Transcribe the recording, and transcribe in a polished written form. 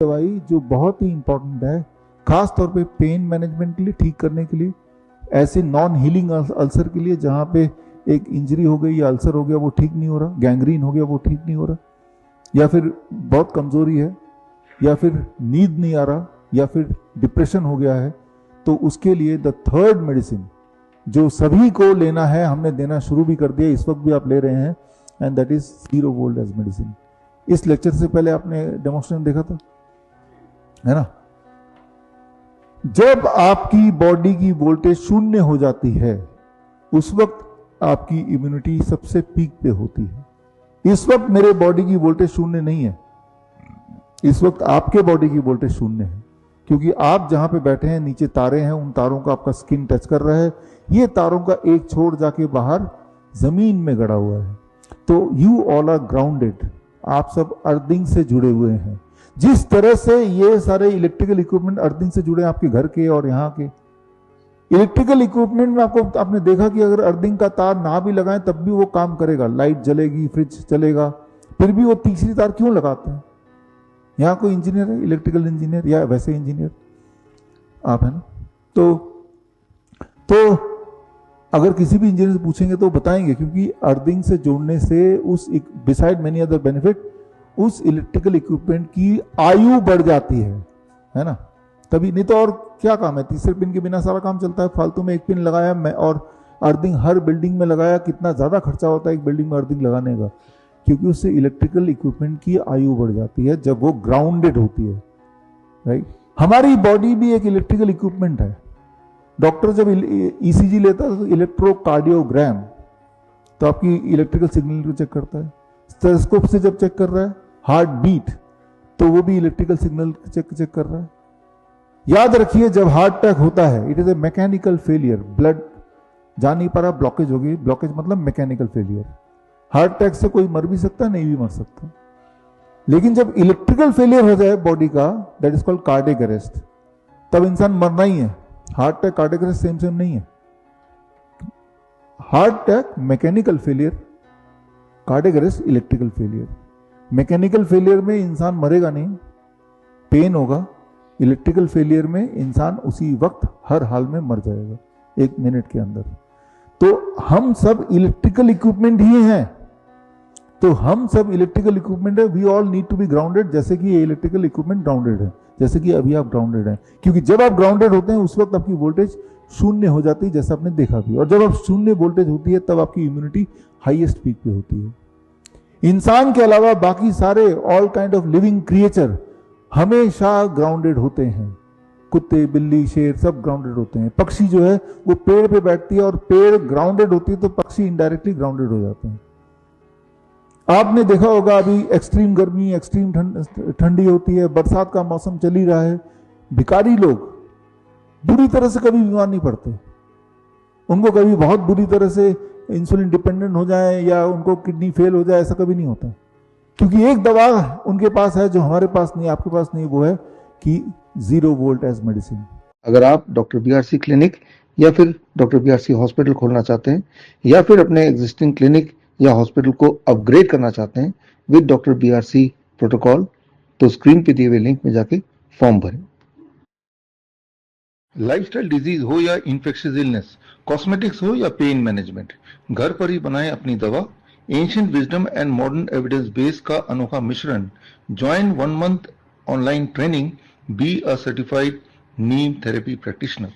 दवाई जो बहुत ही इंपॉर्टेंट है, खास तौर पे पेन मैनेजमेंट के लिए, ठीक करने के लिए, ऐसे नॉन हीलिंग अल्सर के लिए जहां पे एक इंजरी हो गई या अल्सर हो गया वो ठीक नहीं हो रहा, गैंग्रीन हो गया वो ठीक नहीं हो रहा, या फिर बहुत कमजोरी है, या फिर नींद नहीं आ रहा, या फिर डिप्रेशन हो गया है, तो उसके लिए द थर्ड मेडिसिन जो सभी को लेना है, हमने देना शुरू भी कर दिया, इस वक्त भी आप ले रहे हैं, and that is 0 volt as medicine. इस लेक्चर से पहले आपने डेमोन्स्ट्रेशन देखा था, है ना? जब आपकी बॉडी की वोल्टेज शून्य हो जाती है, उस वक्त आपकी इम्यूनिटी सबसे पीक पे होती है। इस वक्त मेरे बॉडी की वोल्टेज शून्य नहीं है, इस वक्त आपके बॉडी की वोल्टेज शून्य है, क्योंकि आप जहां पे बैठे हैं नीचे तारे हैं, उन तारों का आपका स्किन टच कर रहा है, ये तारों का एक छोर जाके बाहर जमीन में गड़ा हुआ है। तो यू ऑल आर ग्राउंडेड, आप सब अर्थिंग से जुड़े हुए हैं। जिस तरह से ये सारे इलेक्ट्रिकल इक्विपमेंट अर्थिंग से जुड़े हैं, आपके घर के और यहाँ के इलेक्ट्रिकल इक्विपमेंट में आपने देखा कि अगर अर्थिंग का तार ना भी लगाएं तब भी वो काम करेगा, लाइट जलेगी, फ्रिज चलेगा, फिर भी वो तीसरी तार क्यों लगाते हैं? यहाँ कोई इंजीनियर है, इलेक्ट्रिकल इंजीनियर या वैसे इंजीनियर आप है ना? तो अगर किसी भी इंजीनियर से पूछेंगे तो बताएंगे, क्योंकि अर्थिंग से जोड़ने से उस बिसाइड मेनी अदर बेनिफिट उस इलेक्ट्रिकल इक्विपमेंट की आयु बढ़ जाती है ना? तभी, नहीं तो और क्या काम है? तीसरे पिन के बिना सारा काम चलता है, फालतू में एक पिन लगाया मैं और अर्थिंग हर बिल्डिंग में लगाया, कितना ज्यादा खर्चा होता है एक बिल्डिंग में अर्थिंग लगाने का, क्योंकि उससे इलेक्ट्रिकल इक्विपमेंट की आयु बढ़ जाती है जब वो ग्राउंडेड होती है, राइट? हमारी बॉडी भी एक इलेक्ट्रिकल इक्विपमेंट है। डॉक्टर जब ईसीजी लेता है तो इलेक्ट्रोकार्डियोग्राम, तो आपकी इलेक्ट्रिकल सिग्नल को चेक करता है। स्टेथोस्कोप से जब चेक कर रहा है हार्ट बीट, तो वो भी इलेक्ट्रिकल सिग्नल चेक कर रहा है। याद रखिए, जब हार्ट अटैक होता है it is a mechanical failure, blood जा नहीं पा रहा, ब्लॉकेज हो गई, ब्लॉकेज मतलब मैकेनिकल फेलियर। हार्ट अटैक से कोई मर भी सकता है, नहीं भी मर सकता, लेकिन जब इलेक्ट्रिकल फेलियर हो जाए बॉडी का, that is called cardiac arrest, तब इंसान मरना ही है। Heart attack cardiac arrest same नहीं है। Heart attack mechanical failure, cardiac arrest electrical failure. Mechanical failure में इंसान मरेगा नहीं, पेन होगा। इलेक्ट्रिकल फेलियर में इंसान उसी वक्त हर हाल में मर जाएगा, 1 मिनट के अंदर। तो हम सब इलेक्ट्रिकल इक्विपमेंट ही हैं, तो हम सब इलेक्ट्रिकल इक्विपमेंट है। We all need to be grounded, जैसे कि ये इलेक्ट्रिकल इक्विपमेंट ग्राउंडेड है, जैसे कि अभी आप ग्राउंडेड हैं। क्योंकि जब आप ग्राउंडेड होते हैं उस वक्त आपकी वोल्टेज शून्य हो जाती है, जैसा आपने देखा भी, और जब आप शून्य वोल्टेज होती है तब आपकी इम्यूनिटी हाईएस्ट पीक पे होती है। इंसान के अलावा बाकी सारे all kind of living creature हमेशा ग्राउंडेड होते हैं। कुत्ते, बिल्ली, शेर सब ग्राउंडेड होते हैं। पक्षी जो है वो पेड़ पे बैठती है, और पेड़ ग्राउंडेड होती है तो पक्षी इनडायरेक्टली ग्राउंडेड हो जाते हैं। आपने देखा होगा अभी एक्सट्रीम गर्मी, एक्सट्रीम ठंडी होती है, बरसात का मौसम चल ही रहा है, भिखारी लोग बुरी तरह से कभी बीमार नहीं पड़ते। उनको कभी बहुत बुरी तरह से इंसुलिन डिपेंडेंट हो जाए या उनको किडनी फेल हो जाए, ऐसा कभी नहीं होता, क्योंकि एक दवा उनके पास है जो हमारे पास नहीं, आपके पास नहीं, वो है कि 0 वोल्ट एज मेडिसिन। अगर आप डॉक्टर बीआरसी क्लिनिक या फिर डॉक्टर बीआरसी हॉस्पिटल खोलना चाहते हैं, या फिर अपने एग्जिस्टिंग क्लिनिक या हॉस्पिटल को अपग्रेड करना चाहते हैं विद डॉक्टर बीआरसी प्रोटोकॉल, तो स्क्रीन पे दिए हुए लिंक में जाके फॉर्म भरें। लाइफस्टाइल डिजीज हो या इन्फेक्शियस इलनेस, कॉस्मेटिक्स हो या पेन मैनेजमेंट, घर पर ही बनाएं अपनी दवा। Ancient wisdom and modern evidence base का अनोखा मिश्रण। Join 1 month online training, be a certified Neem therapy practitioner.